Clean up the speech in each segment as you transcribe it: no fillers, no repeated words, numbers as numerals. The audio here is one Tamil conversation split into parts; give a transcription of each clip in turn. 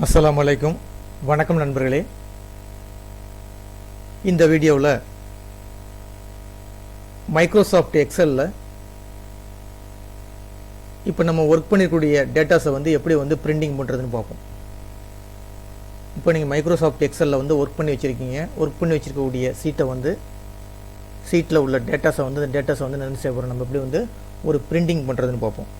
அஸ்ஸலாமு அலைக்கும். வணக்கம் நண்பர்களே. இந்த வீடியோவில் மைக்ரோசாஃப்ட் எக்ஸலில் இப்போ நம்ம ஒர்க் பண்ணிருக்கக்கூடிய டேட்டாஸை எப்படி பிரிண்டிங் பண்ணுறதுன்னு பார்ப்போம். இப்போ நீங்கள் மைக்ரோசாஃப்ட் எக்ஸலில் ஒர்க் பண்ணி வச்சுருக்கீங்க. ஒர்க் பண்ணி வச்சுருக்கக்கூடிய சீட்டில் உள்ள டேட்டாஸை அந்த டேட்டாஸை என்ன செய்ய போகிறோம், நம்ம எப்படி ஒரு பிரிண்டிங் பண்ணுறதுன்னு பார்ப்போம்.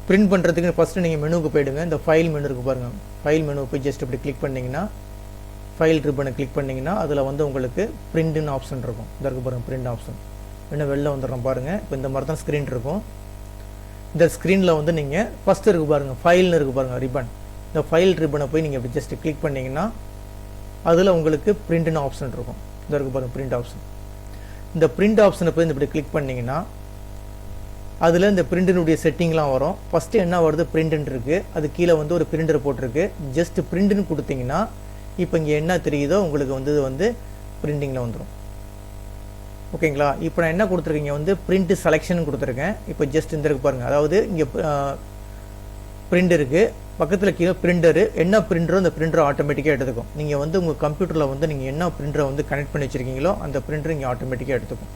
பிரிண்ட் பண்ணுறதுக்கு ஃபஸ்ட்டு நீங்கள் மெனுவுக்கு போய்டுங்க. இந்த ஃபைல் மெனு இருக்குது பாருங்கள். ஃபைல் மெனு போய் ஜஸ்ட் இப்படி கிளிக் பண்ணிங்கன்னா, ஃபைல் ரிப்பனை கிளிக் பண்ணிங்கன்னா அதில் உங்களுக்கு பிரிண்ட்னு ஆப்ஷன் இருக்கும். இதற்கு பாருங்கள், பிரிண்ட் ஆப்ஷன். இன்னும் வெளில வந்துடுறோம் பாருங்கள். இப்போ இந்த மாதிரி தான் ஸ்க்ரீன் இருக்கும். இந்த ஸ்க்ரீனில் நீங்கள் ஃபஸ்ட்டு இருக்குது பாருங்கள், ஃபைல்னு இருக்குது பாருங்கள், ரிப்பன். இந்த ஃபைல் ரிப்பனை போய் நீங்கள் இப்படி ஜஸ்ட் கிளிக் பண்ணிங்கன்னா அதில் உங்களுக்கு பிரிண்ட்னு ஆப்ஷன் இருக்கும். இதற்கு பாருங்கள், பிரிண்ட் ஆப்ஷன். இந்த பிரிண்ட் ஆப்ஷனை போய் இப்படி கிளிக் பண்ணிங்கன்னா அதில் இந்த பிரிண்டினுடைய செட்டிங்லாம் வரும். ஃபஸ்ட்டு என்ன வருது, பிரிண்ட்னு இருக்குது. அது கீழே ஒரு பிரிண்டர் போட்டிருக்கு. ஜஸ்ட் பிரிண்ட்னு கொடுத்தீங்கன்னா இப்போ இங்கே என்ன தெரியுதோ உங்களுக்கு இது பிரிண்டிங்கில் வந்துடும். ஓகேங்களா? இப்போ நான் என்ன கொடுத்துருக்கீங்க, பிரிண்ட் செலெக்ஷன் கொடுத்துருக்கேன். இப்போ ஜஸ்ட் இந்த இருக்கு பாருங்கள். அதாவது இங்கே பிரிண்ட் இருக்குது, பக்கத்தில் கீழே பிரிண்டரு. என்ன பிரிண்டரோ அந்த பிரிண்டரை ஆட்டோமேட்டிக்காக எடுத்துக்கும். நீங்கள் உங்கள் கம்ப்யூட்டரில் நீங்கள் என்ன பிரிண்டரை கனெக்ட் பண்ணி வச்சுருக்கீங்களோ அந்த பிரிண்டர் இங்கே ஆட்டோமேட்டிக்காக எடுத்துக்கும்.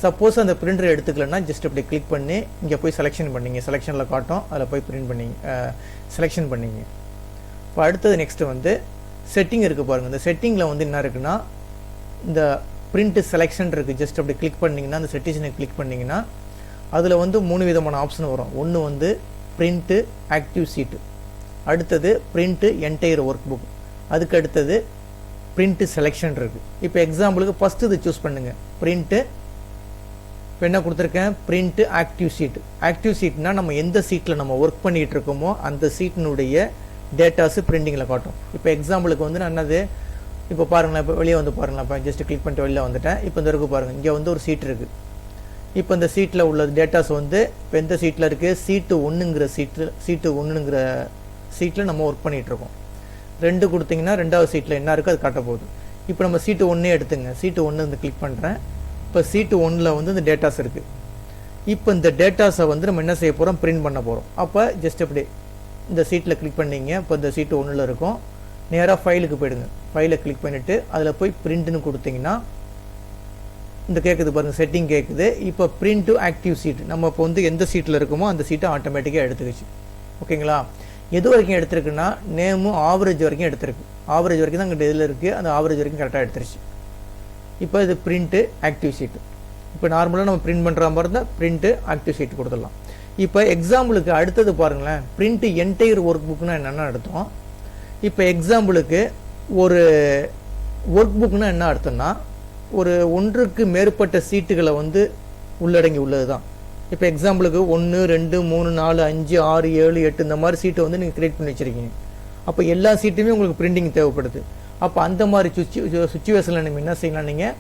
சப்போஸ் அந்த பிரிண்டரை எடுத்துக்கலன்னா ஜஸ்ட் அப்படி கிளிக் பண்ணி இங்கே போய் செலெக்ஷன் பண்ணிங்க. செலெக்ஷனில் காட்டும், அதில் போய் பிரிண்ட் பண்ணிங்க, செலெக்ஷன் பண்ணிங்க. இப்போ அடுத்தது நெக்ஸ்ட்டு செட்டிங் இருக்குது பாருங்கள். இந்த செட்டிங்கில் என்ன இருக்குன்னா, இந்த பிரிண்ட் செலெக்ஷன் இருக்குது. ஜஸ்ட் அப்படி கிளிக் பண்ணிங்கன்னா, அந்த செட்டிங்ஸை கிளிக் பண்ணிங்கன்னா அதில் 3 விதமான ஆப்ஷன் வரும். ஒன்று பிரிண்ட்டு ஆக்டிவ் சீட்டு, அடுத்தது பிரிண்ட்டு என்டையர் ஒர்க் புக், அதுக்கு அடுத்தது பிரிண்ட்டு செலெக்ஷன் இருக்குது. இப்போ எக்ஸாம்பிளுக்கு ஃபஸ்ட்டு இது சூஸ் பண்ணுங்கள், பிரிண்ட்டு. இப்போ என்ன கொடுத்துருக்கேன், பிரிண்ட்டு ஆக்டிவ் சீட். ஆக்டிவ் சீட்னா நம்ம எந்த சீட்டில் நம்ம ஒர்க் பண்ணிகிட்டு இருக்கோமோ அந்த சீட்டினுடைய டேட்டாஸு பிரிண்டிங்கில் காட்டும். இப்போ எக்ஸாம்பிளுக்கு நான் என்னது, இப்போ பாருங்களேன், இப்போ வெளியே பாருங்களேன். இப்போ ஜஸ்ட் கிளிக் பண்ணிட்டு வெளியில் வந்துட்டேன். இப்போ இந்த இருக்குது பாருங்கள், இங்கே ஒரு சீட் இருக்குது. இப்போ இந்த சீட்டில் உள்ள டேட்டாஸ் இப்போ எந்த சீட்டில் இருக்குது, சீட்டு ஒன்றுங்கிற சீட்டில் நம்ம ஒர்க் பண்ணிகிட்ருக்கோம். 2 கொடுத்தீங்கன்னா 2வது சீட்டில் என்ன இருக்குது அது காட்ட போகுது. இப்போ நம்ம சீட்டு 1 எடுத்துங்க. சீட்டு 1 கிளிக் பண்ணுறேன். இப்போ சீட்டு 1ல் இந்த டேட்டாஸ் இருக்குது. இப்போ இந்த டேட்டாஸை நம்ம என்ன செய்ய போகிறோம், பிரிண்ட் பண்ண போகிறோம். அப்போ ஜஸ்ட் அப்படி இந்த சீட்டில் கிளிக் பண்ணிங்க. இப்போ இந்த சீட்டு 1ல் இருக்கும். நேராக ஃபைலுக்கு போயிடுங்க. ஃபைலை கிளிக் பண்ணிவிட்டு அதில் போய் பிரிண்ட்னு கொடுத்தீங்கன்னா இந்த கேட்குது பாருங்கள், செட்டிங் கேட்குது. இப்போ பிரிண்ட் டு ஆக்டிவ் சீட், நம்ம இப்போ எந்த சீட்டில் இருக்குமோ அந்த சீட்டை ஆட்டோமேட்டிக்காக எடுத்துக்கிச்சு. ஓகேங்களா? எது வரைக்கும் எடுத்துருக்குன்னா, நேமும் ஆவரேஜ் வரைக்கும் எடுத்துருக்கு. ஆவரேஜ் வரைக்கும் தான் இங்கே இதில் இருக்குது. அந்த ஆவரேஜ் வரைக்கும் கரெக்டாக எடுத்துருச்சு. இப்போ இது பிரிண்ட்டு ஆக்டிவ் சீட்டு. இப்போ நார்மலாக நம்ம பிரிண்ட் பண்ணுற மாதிரி இருந்தால் பிரிண்ட்டு ஆக்டிவ் சீட் கொடுத்துடலாம். இப்போ எக்ஸாம்பிளுக்கு அடுத்தது பாருங்களேன், பிரிண்ட்டு என்டையர் ஒர்க் புக்னா என்னென்ன அர்த்தம். இப்போ எக்ஸாம்பிளுக்கு ஒரு ஒர்க் புக்னா என்ன அர்த்தம்னா, ஒரு ஒன்றுக்கு மேற்பட்ட சீட்டுகளை உள்ளடங்கி உள்ளது தான். இப்போ எக்ஸாம்பிளுக்கு 1 2 3 4 5 6 7 8 இந்த மாதிரி சீட்டை நீங்கள் கிரியேட் பண்ணி வச்சுருக்கீங்க. அப்போ எல்லா சீட்டுமே உங்களுக்கு பிரிண்டிங் தேவைப்படுது. அப்போ அந்த மாதிரி சுச்சுவேஷனில் நீங்கள் என்ன செய்யலாம், நீங்கள்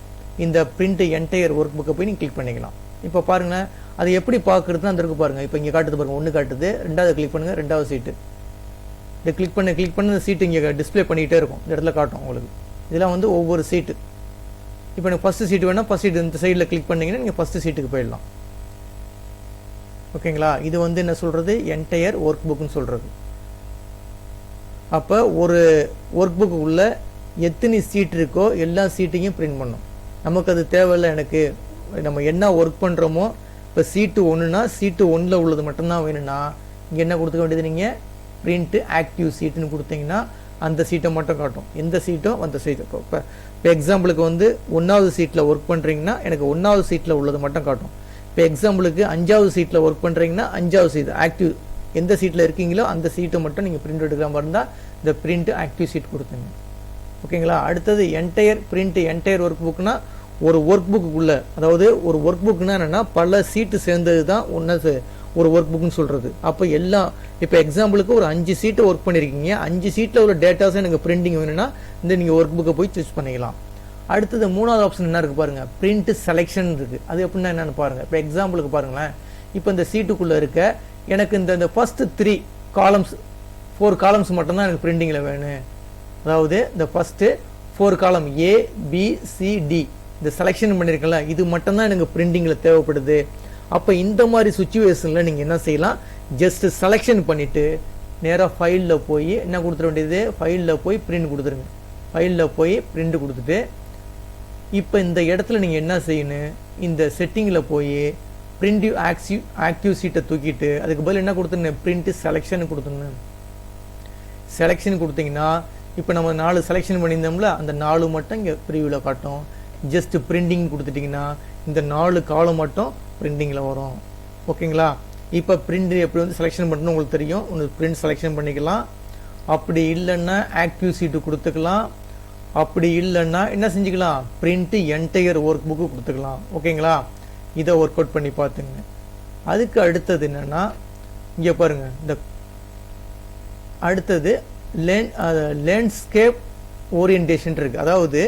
இந்த பிரிண்ட் என்டையர் ஒர்க் புக்கை போய் நீங்கள் கிளிக் பண்ணிக்கலாம். இப்போ பாருங்கள், அதை எப்படி பார்க்குறதுன்னு அந்த இருக்குது பாருங்கள். இப்போ இங்கே காட்டுது பாருங்கள், 1 காட்டுது. 2வது கிளிக் பண்ணுங்கள், 2வது சீட்டு. இதை கிளிக் பண்ண இந்த சீட்டு இங்கே டிஸ்பிளே பண்ணிகிட்டே இருக்கும். இந்த இடத்துல காட்டும் உங்களுக்கு. இதெல்லாம் ஒவ்வொரு சீட்டு. இப்போ எனக்கு ஃபஸ்ட்டு சீட்டு வேணால் ஃபஸ்ட் சீட்டு இந்த சைடில் கிளிக் பண்ணிங்கன்னா நீங்கள் ஃபஸ்ட்டு சீட்டுக்கு போயிடலாம். ஓகேங்களா? இது என்ன சொல்கிறது, என்டையர் ஒர்க் புக்குன்னு சொல்கிறது. அப்போ ஒரு ஒர்க் புக்கு உள்ள எத்தனை சீட் இருக்கோ எல்லா சீட்டையும் பிரிண்ட் பண்ணும். நமக்கு அது தேவையில்லை. எனக்கு நம்ம என்ன ஒர்க் பண்ணுறோமோ, இப்போ சீட்டு 1னா சீட்டு 1ல் உள்ளது மட்டும்தான் வேணும்னா இங்கே என்ன கொடுத்துக்க வேண்டியது, நீங்கள் பிரிண்ட்டு ஆக்டிவ் சீட்டுன்னு கொடுத்தீங்கன்னா அந்த சீட்டை மட்டும் காட்டும். எந்த சீட்டோ அந்த சீட்டு. இப்போ எக்ஸாம்பிளுக்கு 1வது சீட்டில் ஒர்க் பண்ணுறீங்கன்னா எனக்கு 1வது சீட்டில் உள்ளது மட்டும் காட்டும். இப்போ எக்ஸாம்பிளுக்கு 5வது சீட்டில் ஒர்க் பண்ணுறீங்கன்னா 5வது சீட் ஆக்டிவ் எந்த சீட்டில் இருக்கீங்களோ அந்த சீட்டை மட்டும் நீங்கள் பிரிண்ட் எடுக்கிற மாதிரி இருந்தால் இந்த பிரிண்ட் ஆக்டிவ் சீட் கொடுத்துங்க. ஓகேங்களா? அடுத்தது பிரிண்ட் என்டையர் ஒர்க் புக்னா ஒரு ஒர்க் புக்குள்ளே, அதாவது ஒரு ஒர்க் புக்னா என்னென்னா பல சீட்டு சேர்ந்தது தான் ஒரு ஒர்க் புக்னு சொல்கிறது. அப்போ இப்போ எக்ஸாம்பிளுக்கு ஒரு 5 சீட்டை ஒர்க் பண்ணியிருக்கீங்க. 5 சீட்டில் உள்ள டேட்டாஸை எனக்கு பிரிண்டிங் வேணும்னா நீங்கள் ஒர்க் புக்கை போய் சூஸ் பண்ணிக்கலாம். அடுத்தது 3வது ஆப்ஷன் என்ன இருக்குது பாருங்கள், பிரிண்ட் செலெக்ஷன் இருக்குது. அது எப்படின்னா என்னென்னு பாருங்கள். இப்போ எக்ஸாம்பிளுக்கு பாருங்களேன், இப்போ இந்த சீட்டுக்குள்ளே இருக்க எனக்கு இந்த ஃபஸ்ட்டு 4 காலம்ஸ் மட்டும்தான் எனக்கு பிரிண்டிங்கில் வேணும். அதாவது இந்த ஃபஸ்ட்டு 4 காலம் A B C D இந்த செலெக்ஷன் பண்ணியிருக்கல, இது மட்டும்தான் எனக்கு பிரிண்டிங்கில் தேவைப்படுது. அப்போ இந்த மாதிரி சுச்சுவேஷனில் நீங்கள் என்ன செய்யலாம், ஜஸ்ட் செலெக்ஷன் பண்ணிவிட்டு நேராக ஃபைலில் போய் என்ன கொடுத்துட வேண்டியது, ஃபைலில் போய் பிரிண்ட் கொடுத்துருங்க. ஃபைலில் போய் பிரிண்ட் கொடுத்துட்டு இப்போ இந்த இடத்துல நீங்கள் என்ன செய்யணும், இந்த செட்டிங்கில் போய் பிரிண்ட் ஆக்டிவ் சீட்டை தூக்கிட்டு அதுக்கு பதில் என்ன கொடுத்துருங்க, பிரிண்ட் செலெக்ஷன் கொடுத்துருங்க. செலெக்ஷன் கொடுத்தீங்கன்னா இப்போ நம்ம 4 செலெக்ஷன் பண்ணியிருந்தோம்ல, அந்த 4 மட்டும் இங்கே ப்ரிவியூவில் காட்டும். ஜஸ்ட் பிரிண்டிங் கொடுத்துட்டிங்கன்னா இந்த 4 காலம் மட்டும் பிரிண்டிங்கில் வரும். ஓகேங்களா? இப்போ பிரிண்ட் எப்படி வந்து செலெக்ஷன் பண்ணணும் உங்களுக்கு தெரியும். உங்களுக்கு பிரிண்ட் செலெக்ஷன் பண்ணிக்கலாம். அப்படி இல்லைன்னா ஆக்டிவ் சீட்டு கொடுத்துக்கலாம். அப்படி இல்லைன்னா என்ன செஞ்சுக்கலாம், பிரிண்ட் என்டையர் ஒர்க் புக்கு கொடுத்துக்கலாம். ஓகேங்களா? இதை ஒர்க் அவுட் பண்ணி பார்த்துங்க. அதுக்கு அடுத்தது என்னென்னா இங்கே பாருங்கள், இந்த அடுத்தது லேண்ட்ஸ்கேப் ஓரியன்டேஷன் இருக்குது. அதாவது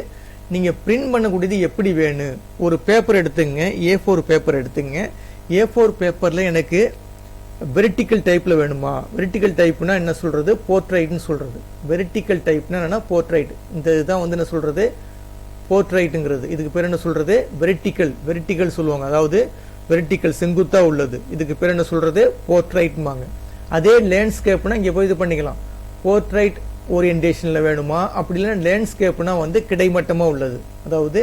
நீங்கள் பிரிண்ட் பண்ணக்கூடியது எப்படி வேணும், ஒரு பேப்பர் எடுத்துங்க, A4 பேப்பர் எடுத்துங்க. A4 பேப்பரில் எனக்கு வெர்டிக்கல் டைப்பில் வேணுமா, வெர்டிக்கல் டைப்னா என்ன சொல்கிறது, போர்ட்ரைட்னு சொல்கிறது. வெர்டிக்கல் டைப்னா என்னென்னா போர்ட்ரைட். இந்த இதுதான் வந்து என்ன சொல்கிறது, போர்ட்ரைட்டுங்கிறது. இதுக்கு பேர் என்ன சொல்கிறது, வெர்டிக்கல் சொல்லுவாங்க. அதாவது வெர்டிக்கல் செங்குத்தாக உள்ளது. இதுக்கு பேர் என்ன சொல்கிறது, போர்ட்ரைட்மாங்க. அதே லேண்ட்ஸ்கேப்னா இங்கே போய் இது பண்ணிக்கலாம், போர்ட்ரைட் ஓரியன்டேஷனில் வேணுமா, அப்படி இல்லைன்னா லேண்ட்ஸ்கேப்னா வந்து கிடைமட்டமாக உள்ளது. அதாவது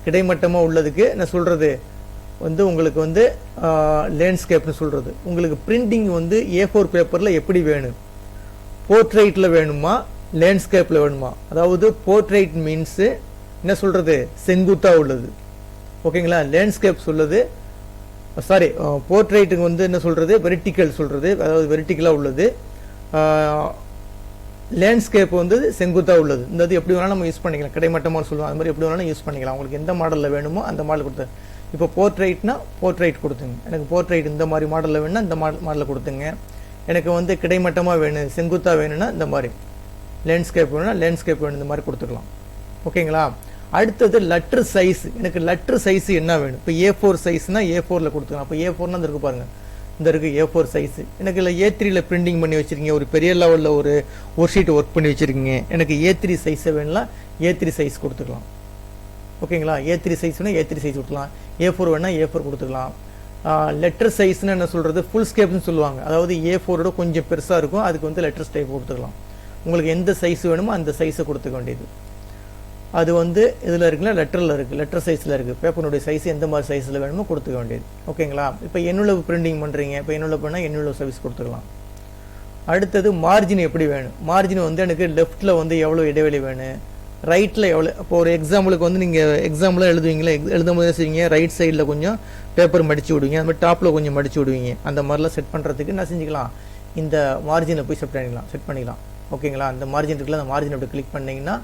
கிடைமட்டமாக உள்ளதுக்கு என்ன சொல்கிறது வந்து உங்களுக்கு வந்து லேண்ட்ஸ்கேப்னு சொல்கிறது. உங்களுக்கு பிரிண்டிங் வந்து A4 பேப்பரில் எப்படி வேணும், போர்ட்ரைட்டில் வேணுமா லேண்ட்ஸ்கேப்பில் வேணுமா. அதாவது போர்ட்ரைட் மீன்ஸு என்ன சொல்கிறது, செங்குத்தாக உள்ளது. ஓகேங்களா? லேண்ட்ஸ்கேப் சொல்லுது, சாரி, போர்ட்ரைட்டுக்கு வந்து என்ன சொல்கிறது, வெர்டிக்கல் சொல்கிறது. அதாவது வெர்டிக்கலாக உள்ளது. லேண்ட்ஸ்கேப் வந்து செங்குத்தாக உள்ளது. இந்த இது எப்படி வேணாலும் நம்ம யூஸ் பண்ணிக்கலாம். கிடைமட்டமாக சொல்லுவோம், அது மாதிரி எப்படி வேணாலும் யூஸ் பண்ணிக்கலாம். உங்களுக்கு எந்த மாடலில் வேணுமோ அந்த மாடல் கொடுத்து. இப்போ போர்ட்ரைட்னா போர்ட்ரைட் கொடுத்துங்க. எனக்கு போர்ட்ரைட் இந்த மாதிரி மாடலில் வேணும்னா இந்த மாடலில் கொடுத்துங்க. எனக்கு வந்து கிடைமட்டமாக வேணும், செங்குத்தாக வேணும்னா இந்த மாதிரி. லேண்ட்ஸ்கேப் வேணும்னா லேண்ட்ஸ்கேப் வேணும், இந்த மாதிரி கொடுத்துக்கலாம். ஓகேங்களா? அடுத்தது லெட்டர் சைஸ். எனக்கு லெட்டர் சைஸ் என்ன வேணும், இப்போ A4 சைஸ்னால் A4ல் கொடுத்துக்கலாம். இப்போ A4னா இந்த இருக்குது பாருங்கள், இந்த இருக்குது A4 சைஸு. எனக்கு இல்லை A3ல் பிரிண்டிங் பண்ணி வச்சுருக்கீங்க, ஒரு பெரிய லெவலில் ஒரு ஷீட் ஒர்க் பண்ணி வச்சுருக்கீங்க, எனக்கு A3 சைஸை வேணும்னா A3 சைஸ் கொடுத்துக்கலாம். ஓகேங்களா? A3 சைஸ் வேணால் A3 சைஸ் கொடுத்துக்கலாம். A4 வேணால் A4 கொடுத்துக்கலாம். லெட்டர் சைஸ்னு என்ன சொல்கிறது, ஃபுல் ஸ்கேப்னு சொல்லுவாங்க. அதாவது A4ஓட கொஞ்சம் பெருசாக இருக்கும், அதுக்கு வந்து லெட்டர் டைப் கொடுத்துக்கலாம். உங்களுக்கு எந்த சைஸ் வேணுமோ அந்த சைஸை கொடுத்துக்க வேண்டியது. அது வந்து இதில் இருக்குல்ல, லெட்டரில் இருக்குது, லெட்டர் சைஸில் இருக்குது. பேப்பருடைய சைஸ் எந்த மாதிரி சைஸில் வேணுமோ கொடுத்துக்க வேண்டியது. ஓகேங்களா? இப்போ எண்ணுளவு பிரிண்டிங் பண்ணுறீங்க, இப்போ எண்ணுளவு பண்ணால் எண்ணுளவு சர்வீஸ் கொடுத்துக்கலாம். அடுத்தது மார்ஜின் எப்படி வேணும். மார்ஜின் வந்து எனக்கு லெஃப்ட்டில் வந்து எவ்வளோ இடைவெளி வேணும், ரைட்டில் எவ்வளோ. இப்போ ஒரு எக்ஸாம்பிளுக்கு வந்து நீங்கள் எக்ஸாம்பிளாக எழுதுவீங்களா, எழுதும் போது செய்வீங்க, ரைட் சைடில் கொஞ்சம் பேப்பர் மடித்து விடுவீங்க, அந்த மாதிரி டாப்பில் கொஞ்சம் மடித்து விடுவீங்க. அந்த மாதிரிலாம் செட் பண்ணுறதுக்கு என்ன செஞ்சுக்கலாம், இந்த மார்ஜினை போய் செட் பண்ணிக்கலாம். ஓகேங்களா? அந்த மார்ஜின் இருக்குல்ல, அந்த மார்ஜின் அப்படி கிளிக் பண்ணிங்கன்னா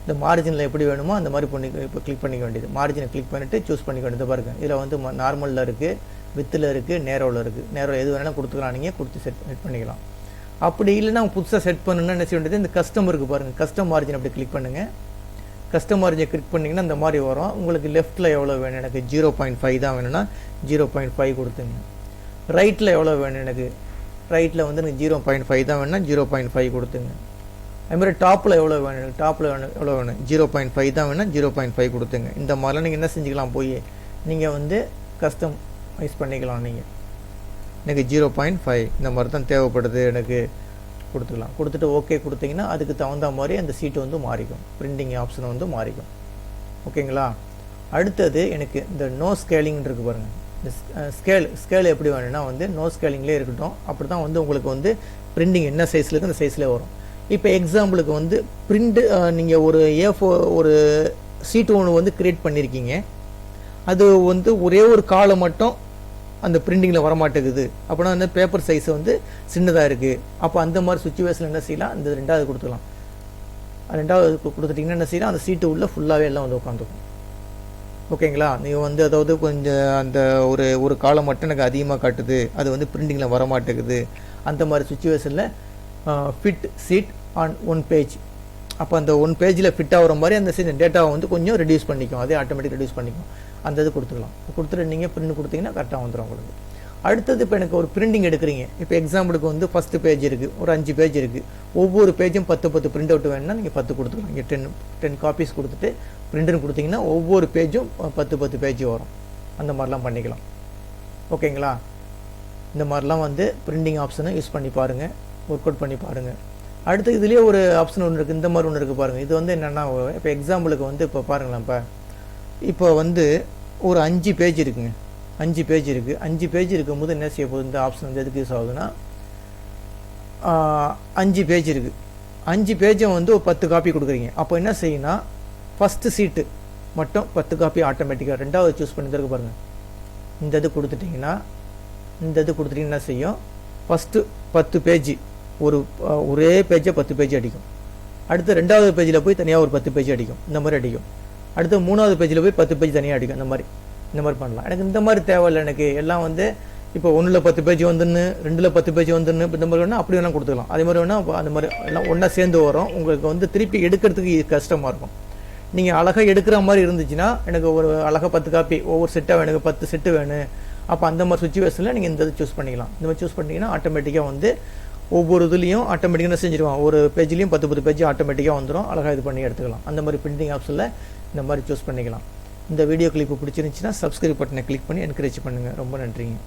இந்த மார்ஜினில் எப்படி வேணுமோ அந்த மாதிரி இப்போ கிளிக் பண்ணிக்க வேண்டியது. மார்ஜினை கிளிக் பண்ணிவிட்டு சூஸ் பண்ணிக்க வேண்டியது. பாருங்க, இதில் வந்து நார்மலில் இருக்குது, வித்தில் இருக்குது, நேரோவில் இருக்குது. நேரோ எது வேணாலும் கொடுத்துக்கலாம், நீங்கள் கொடுத்து செட் பண்ணிக்கலாம். அப்படி இல்லைன்னா புதுசாக செட் பண்ணணும்னா என்ன செய்ய வேண்டியது, இந்த கஸ்டம் இருக்குது பாருங்கள், கஸ்டம் மார்ஜின் அப்படி கிளிக் பண்ணுங்கள். கஸ்டம் மார்ஜினை கிளிக் பண்ணிங்கன்னா இந்த மாதிரி வரும். உங்களுக்கு லெஃப்ட்டில் எவ்வளோ வேணும், எனக்கு 0.5 தான் வேணும்னா 0.5 கொடுத்துங்க. ரைட்டில் எவ்வளோ வேணும், எனக்கு ரைட்டில் வந்து எனக்கு 0.5 தான் வேணும்னா 0.5 கொடுத்துங்க. அதுமாதிரி டாப்பில் எவ்வளோ வேணும், டாப்பில் எவ்வளோ வேணும், 0.5 தான் வேணும், 0.5 கொடுத்துங்க. இந்த மாதிரிலாம் நீங்கள் என்ன செஞ்சுக்கலாம், போய் நீங்கள் வந்து கஸ்டமைஸ் பண்ணிக்கலாம். நீங்கள் எனக்கு 0.5 இந்த மாதிரி தான் தேவைப்படுது எனக்கு கொடுத்துக்கலாம். கொடுத்துட்டு ஓகே கொடுத்தீங்கன்னா அதுக்கு தகுந்த மாதிரி அந்த சீட்டு வந்து மாறிக்கும், பிரிண்டிங் ஆப்ஷன் வந்து மாறிக்கும். ஓகேங்களா? அடுத்தது எனக்கு இந்த நோ ஸ்கேலிங் இருக்குது பாருங்கள். இந்த ஸ்கேல் எப்படி வேணும்னா வந்து நோ ஸ்கேலிங்லேயே இருக்கட்டும். அப்படி தான் வந்து உங்களுக்கு வந்து பிரிண்டிங் என்ன சைஸில் இருக்குது அந்த சைஸ்லேயே வரும். இப்போ எக்ஸாம்பிளுக்கு வந்து பிரிண்ட் நீங்கள் ஒரு ஒரு சீட்டு ஒன்று வந்து க்ரியேட் பண்ணியிருக்கீங்க, அது வந்து ஒரே ஒரு காலம் மட்டும் அந்த பிரிண்டிங்கில் வரமாட்டேங்குது. அப்படின்னா அந்த பேப்பர் சைஸ் வந்து சின்னதாக இருக்குது. அப்போ அந்த மாதிரி சுச்சுவேஷன் என்ன செய்யலாம், அந்த 2வது கொடுத்துக்கலாம். 2வது கொடுத்துட்டிங்கன்னா என்ன செய்யலாம், அந்த சீட்டு உள்ள ஃபுல்லாகவே எல்லாம் வந்து உட்காந்துக்கும். ஓகேங்களா? நீங்கள் வந்து அதாவது கொஞ்சம் அந்த ஒரு காலம் மட்டும் எனக்கு அதிகமாக காட்டுது, அது வந்து பிரிண்டிங்கில் வரமாட்டேங்குது. அந்த மாதிரி சுச்சுவேஷனில் ஃபிட் சீட் ஆன் 1 பேஜ், அப்போ அந்த 1 பேஜில் ஃபிட் ஆகிற மாதிரி அந்த டேட்டாவை வந்து கொஞ்சம் ரெடியூஸ் பண்ணிக்கும், அதே ஆட்டோமேட்டிக் ரெடியூஸ் பண்ணிக்கும். அந்த இது கொடுத்துக்கலாம். கொடுத்துட்டு நீங்கள் பிரிண்ட் கொடுத்தீங்கன்னா கரெக்டாக வந்துடும் உங்களுக்கு. அடுத்தது இப்போ எனக்கு ஒரு பிரிண்டிங் எடுக்கிறீங்க. இப்போ எக்ஸாம்பிளுக்கு வந்து ஃபஸ்ட்டு பேஜ் இருக்குது, ஒரு 5 பேஜ் இருக்குது. ஒவ்வொரு பேஜும் 10 பிரிண்ட் அவுட் வேணும்னா நீங்கள் 10 கொடுத்துக்கலாம். இங்கே 10 காப்பீஸ் கொடுத்துட்டு பிரிண்ட்னு கொடுத்தீங்கன்னா ஒவ்வொரு பேஜும் 10 பேஜ் வரும். அந்த மாதிரிலாம் பண்ணிக்கலாம். ஓகேங்களா? இந்த மாதிரிலாம் வந்து பிரிண்டிங் ஆப்ஷனை யூஸ் பண்ணி பாருங்கள். ஒர்க் அவுட் பண்ணி பாருங்கள். அடுத்து இதுலேயே ஒரு ஆப்ஷன் ஒன்று இருக்குது, இந்த மாதிரி ஒன்று இருக்குது பாருங்கள். இது வந்து என்னென்னா, இப்போ எக்ஸாம்பிளுக்கு வந்து இப்போ பாருங்களேன், இப்போ வந்து ஒரு 5 பேஜ் இருக்குங்க, 5 பேஜ் இருக்குது. 5 பேஜ் இருக்கும்போது என்ன செய்ய போகுது, இந்த ஆப்ஷன் வந்து எதுக்கு யூஸ் ஆகுதுன்னா, 5 பேஜ் இருக்குது. 5 பேஜை வந்து ஒரு 10 காப்பி கொடுக்குறீங்க. அப்போ என்ன செய்யுன்னா, ஃபஸ்ட்டு சீட்டு மட்டும் 10 காப்பி ஆட்டோமேட்டிக்காக, ரெண்டாவது சூஸ் பண்ணி தருக்கு பாருங்கள். இந்த இது கொடுத்துட்டிங்கன்னா, என்ன செய்யும், ஃபஸ்ட்டு 10 பேஜ் ஒரே பேஜை 10 பேஜ் அடிக்கும். அடுத்து ரெண்டாவது பேஜில் போய் தனியாக ஒரு 10 பேஜ் அடிக்கும், இந்த மாதிரி அடிக்கும். அடுத்து மூணாவது பேஜில் போய் 10 பேஜ் தனியாக அடிக்கும். இந்த மாதிரி பண்ணலாம். எனக்கு இந்த மாதிரி தேவையில்லை, எனக்கு எல்லாம் வந்து இப்போ 1ல் 10 பேஜ் வந்துன்னு, 2ல் 10 பேஜ் வந்துன்னு, இப்போ இந்த மாதிரி வேணால் அப்படி வேணால் கொடுத்துக்கலாம். அதே மாதிரி வேணால் அந்த மாதிரி எல்லாம் ஒன்றா சேர்ந்து வரும். உங்களுக்கு வந்து திருப்பி எடுக்கிறதுக்கு கஷ்டமாக இருக்கும். நீங்கள் அழகாக எடுக்கிற மாதிரி இருந்துச்சுன்னா, எனக்கு ஒரு அழகாக 10 காப்பி ஒவ்வொரு செட்டாக எனக்கு 10 செட்டு வேணும். அப்போ அந்த மாதிரி சுச்சுவேஷனில் நீங்கள் இந்த இது சூஸ் பண்ணிக்கலாம். இந்த மாதிரி சூஸ் பண்ணிங்கன்னா ஆட்டோமேட்டிக்காக வந்து ஒவ்வொரு இதுலேயும் ஆட்டோமேட்டிக்காக செஞ்சுருவான். ஒரு பேஜ்லேயும் 10 பேஜ் ஆட்டோமேட்டிக்காக வந்துடும். அழகாக இது பண்ணி எடுத்துக்கலாம். அந்த மாதிரி பிரிண்டிங் ஆப்ஷனில் இந்த மாதிரி சூஸ் பண்ணிக்கலாம். இந்த வீடியோ கிளிப்பு பிடிச்சிருந்துச்சுன்னா சப்ஸ்கிரைப் பட்டனை கிளிக் பண்ணி என்கரேஜ் பண்ணுங்கள். ரொம்ப நன்றிங்க.